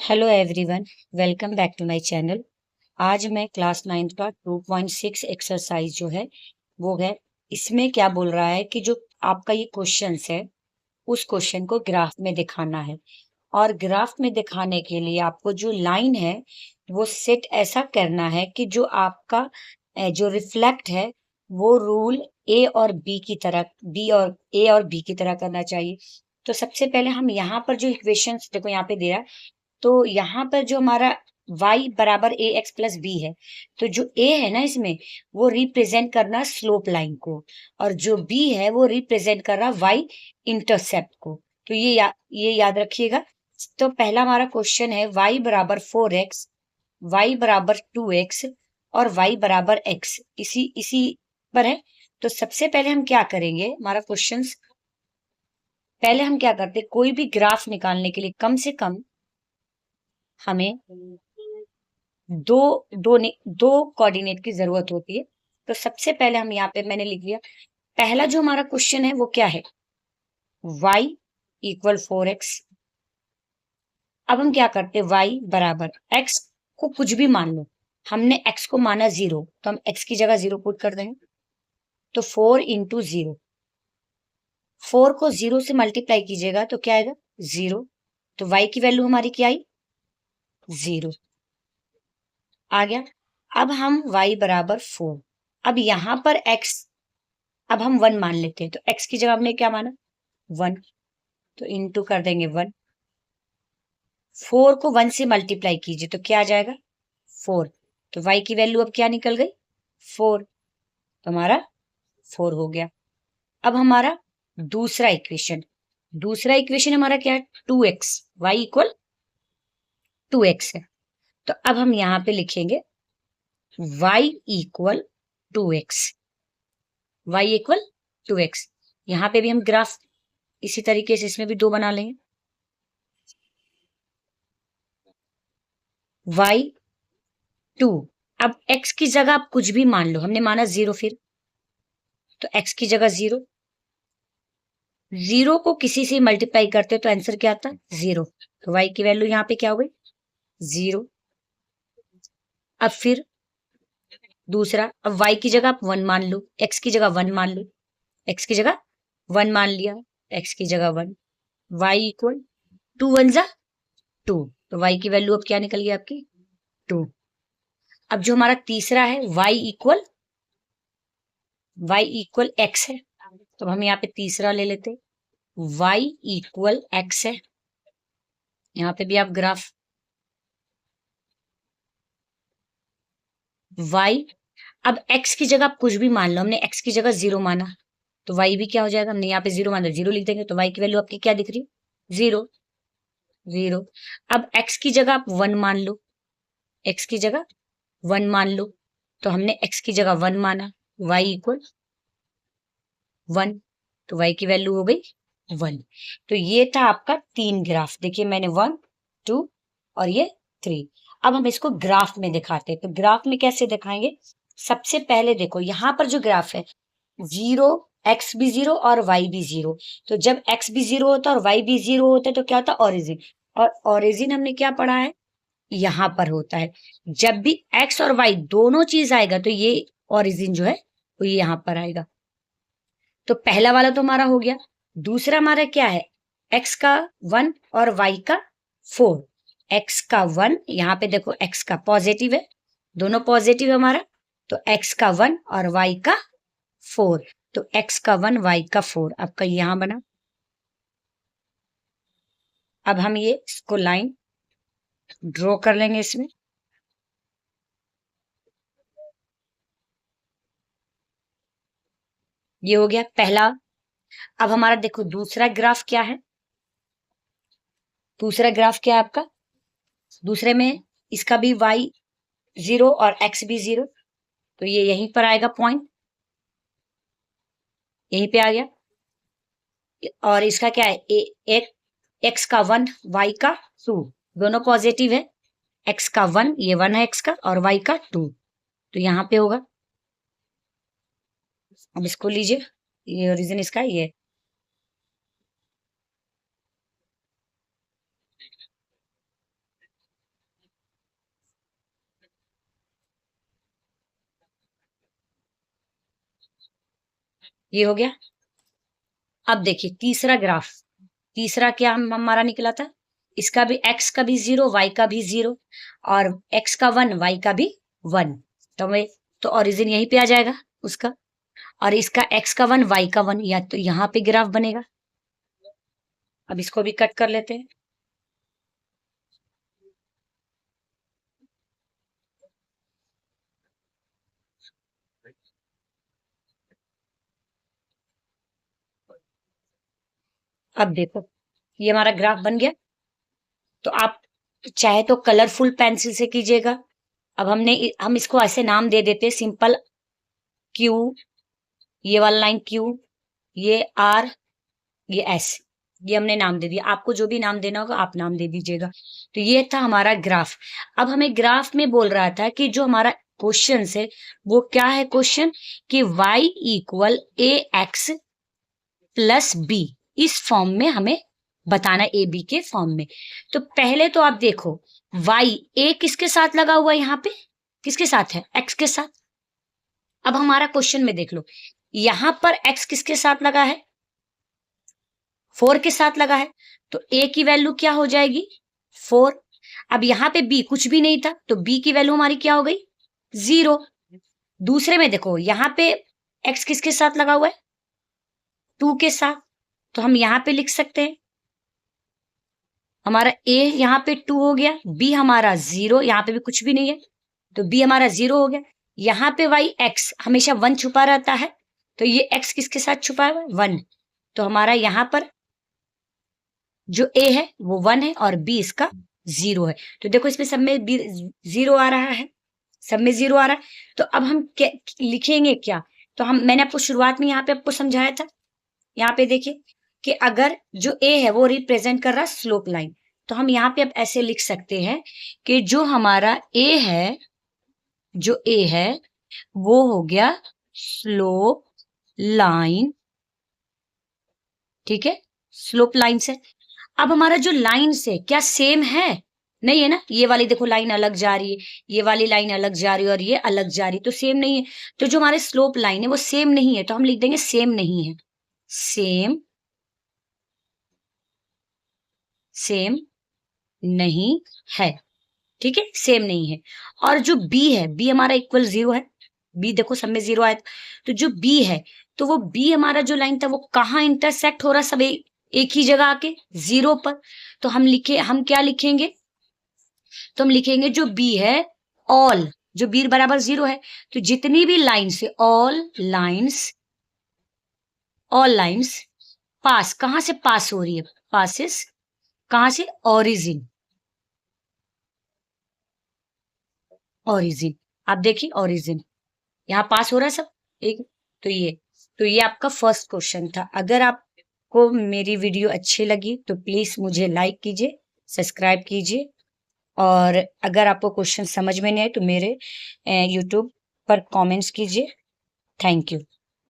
Hello everyone, welcome back to my channel. आज मैं class 9th का 2.6 एक्सरसाइज जो है वो है। इसमें क्या बोल रहा है कि जो आपका ये क्वेश्चंस है उस क्वेश्चन को ग्राफ में दिखाना है। और ग्राफ में दिखाने के लिए आपको जो लाइन है वो सेट ऐसा करना है कि जो आपका जो रिफ्लेक्ट है वो रूल ए और बी की तरह ए और बी की तरह करना चाहिए। तो सबसे पहले हम यहाँ पर जो इक्वेशंस देखो यहाँ पे दे रहा है, तो यहाँ पर जो हमारा y बराबर ए एक्स प्लस बी है, तो जो a है ना इसमें वो रिप्रेजेंट करना स्लोप लाइन को, और जो b है वो रिप्रेजेंट कर रहा y इंटरसेप्ट को। तो ये याद रखिएगा। तो पहला हमारा क्वेश्चन है y बराबर 4x, y बराबर 2x और y बराबर x, इसी इसी पर है। तो सबसे पहले हम क्या करेंगे, हमारा क्वेश्चन पहले हम क्या करते, कोई भी ग्राफ निकालने के लिए कम से कम हमें दो दो कोऑर्डिनेट की जरूरत होती है। तो सबसे पहले हम यहाँ पे मैंने लिख लिया, पहला जो हमारा क्वेश्चन है वो क्या है, y इक्वल 4x। अब हम क्या करते हैं, y बराबर x को कुछ भी मान लो, हमने x को माना 0 तो हम x की जगह 0 पुट कर देंगे। तो 4 इंटू 0, 4 को 0 से मल्टीप्लाई कीजिएगा तो क्या आएगा, 0। तो y की वैल्यू हमारी क्या आई, 0 आ गया। अब हम y बराबर 4, अब यहां पर x, अब हम 1 मान लेते हैं, तो x की जगह हमने क्या माना, 1। तो इंटू कर देंगे 1, 4 को 1 से मल्टीप्लाई कीजिए तो क्या आ जाएगा, 4। तो y की वैल्यू अब क्या निकल गई, 4। तो हमारा 4 हो गया। अब हमारा दूसरा इक्वेशन हमारा क्या है, 2x, y इक्वल 2x है। तो अब हम यहां पे लिखेंगे y equal 2x, y equal 2x। यहां पे भी हम ग्राफ इसी तरीके से इसमें भी दो बना लेंगे, y2। अब x की जगह आप कुछ भी मान लो, हमने माना 0, फिर तो x की जगह 0, 0 को किसी से मल्टीप्लाई करते तो आंसर क्या आता, 0। तो y की वैल्यू यहाँ पे क्या हो गई, 0। अब फिर दूसरा, अब y की जगह आप 1 मान लो, x की जगह 1 मान लो, x की जगह 1 मान लिया, x की जगह 1, y इक्वल 2 1 जा 2। तो y की वैल्यू अब क्या निकल गई आपकी, 2। अब जो हमारा तीसरा है y इक्वल x है, तो हम यहाँ पे तीसरा ले लेते, y इक्वल x है। यहाँ पे भी आप ग्राफ y, अब x की जगह आप कुछ भी मान लो, हमने x की जगह 0 माना, तो y भी क्या हो जाएगा, हमने यहाँ पे 0 माना, 0 लिख देंगे। तो y की वैल्यू आपकी क्या दिख रही है, 0 0। अब x की जगह आप 1 मान लो, x की जगह 1 मान लो, तो हमने x की जगह 1 माना, y इक्वल 1। तो y की वैल्यू हो गई 1। तो ये था आपका 3 ग्राफ, देखिए मैंने 1 2 और ये 3। अब हम इसको ग्राफ में दिखाते हैं। तो ग्राफ में कैसे दिखाएंगे, सबसे पहले देखो यहाँ पर जो ग्राफ है, 0, x भी 0 और y भी 0। तो जब x भी 0 होता है और y भी 0 होता है तो क्या होता है, ओरिजिन। और ओरिजिन हमने क्या पढ़ा है, यहाँ पर होता है। जब भी x और y दोनों चीज आएगा तो ये ओरिजिन जो है वो यहाँ पर आएगा। तो पहला वाला तो हमारा हो गया। दूसरा हमारा क्या है, x का 1 और y का 4। x का 1, यहाँ पे देखो x का पॉजिटिव है, दोनों पॉजिटिव है हमारा, तो x का 1 और y का 4। तो x का 1 y का 4 आपका यहां बना। अब हम ये इसको लाइन ड्रॉ कर लेंगे इसमें, ये हो गया पहला। अब हमारा देखो दूसरा ग्राफ क्या है, दूसरा ग्राफ क्या है आपका, दूसरे में इसका भी y 0 और x भी 0, तो ये यहीं पर आएगा पॉइंट, यहीं पे आ गया। और इसका क्या है, एक x का 1 y का 2, दोनों पॉजिटिव है, x का 1, ये 1 है x का, और y का 2, तो यहाँ पे होगा। अब इसको लीजिए, ये ओरिजिन इसका ये है। ये हो गया। अब देखिए तीसरा ग्राफ, तीसरा क्या हमारा निकला था, इसका भी x का भी 0, y का भी 0 और x का 1, y का भी 1। तो हमें तो ओरिजिन यहीं पे आ जाएगा उसका, और इसका x का 1, y का 1, या तो यहाँ पे ग्राफ बनेगा। अब इसको भी कट कर लेते हैं। अब देखो ये हमारा ग्राफ बन गया। तो आप चाहे तो कलरफुल पेंसिल से कीजिएगा। अब हम इसको ऐसे नाम दे देते, सिंपल क्यू, ये वाला लाइन क्यू, ये आर, ये एस, ये हमने नाम दे दिया। आपको जो भी नाम देना होगा आप नाम दे दीजिएगा। तो ये था हमारा ग्राफ। अब हमें ग्राफ में बोल रहा था कि जो हमारा क्वेश्चन है वो क्या है, क्वेश्चन कि y इक्वल ए एक्स प्लस बी, इस फॉर्म में हमें बताना, ए बी के फॉर्म में। तो पहले तो आप देखो y a किसके साथ लगा हुआ है, यहाँ पे किसके साथ है, x के साथ। अब हमारा क्वेश्चन में देख लो, यहां पर x किसके साथ लगा है, 4 के साथ लगा है, तो a की वैल्यू क्या हो जाएगी, 4। अब यहाँ पे b कुछ भी नहीं था, तो b की वैल्यू हमारी क्या हो गई, 0। दूसरे में देखो यहाँ पे x किसके साथ लगा हुआ है, 2 के साथ, तो हम यहाँ पे लिख सकते हैं हमारा a यहाँ पे 2 हो गया, b हमारा 0, यहाँ पे भी कुछ भी नहीं है तो b हमारा 0 हो गया। यहाँ पे y x हमेशा 1 छुपा रहता है, तो ये x किसके साथ छुपा हुआ है, 1। तो हमारा यहाँ पर जो a है वो 1 है और b इसका 0 है। तो देखो इसमें सब में 0 आ रहा है, सब में 0 आ रहा है। तो अब हम क्या लिखेंगे, क्या, तो मैंने आपको शुरुआत में यहाँ पे आपको समझाया था, यहाँ पे देखिए कि अगर जो a है वो रिप्रेजेंट कर रहा है स्लोप लाइन, तो हम यहाँ पे अब ऐसे लिख सकते हैं कि जो हमारा a है, जो a है वो हो गया स्लोप लाइन, ठीक है, स्लोप लाइन से। अब हमारा जो लाइन से क्या सेम है, नहीं है ना, ये वाली देखो लाइन अलग जा रही है, ये वाली लाइन अलग जा रही है और ये अलग जा रही है, तो सेम नहीं है। तो जो हमारे स्लोप लाइन है वो सेम नहीं है, तो हम लिख देंगे सेम नहीं है, सेम, सेम नहीं है, ठीक है, सेम नहीं है। और जो b है, b हमारा इक्वल 0 है, b देखो सब में 0 आया था, तो जो b है तो वो b हमारा जो लाइन था वो कहाँ इंटरसेक्ट हो रहा है, सब एक ही जगह आके 0 पर। तो हम क्या लिखेंगे, तो हम लिखेंगे जो b है ऑल, जो b बराबर 0 है, तो जितनी भी लाइन्स है ऑल लाइन्स पास, कहां से पास हो रही है, पासिस कहां से, ओरिजिन, ओरिजिन, आप देखिए ओरिजिन यहाँ पास हो रहा है सब एक। तो ये आपका फर्स्ट क्वेश्चन था। अगर आपको मेरी वीडियो अच्छी लगी तो प्लीज मुझे लाइक कीजिए, सब्सक्राइब कीजिए, और अगर आपको क्वेश्चन समझ में नहीं आए तो मेरे यूट्यूब पर कमेंट्स कीजिए। Thank you.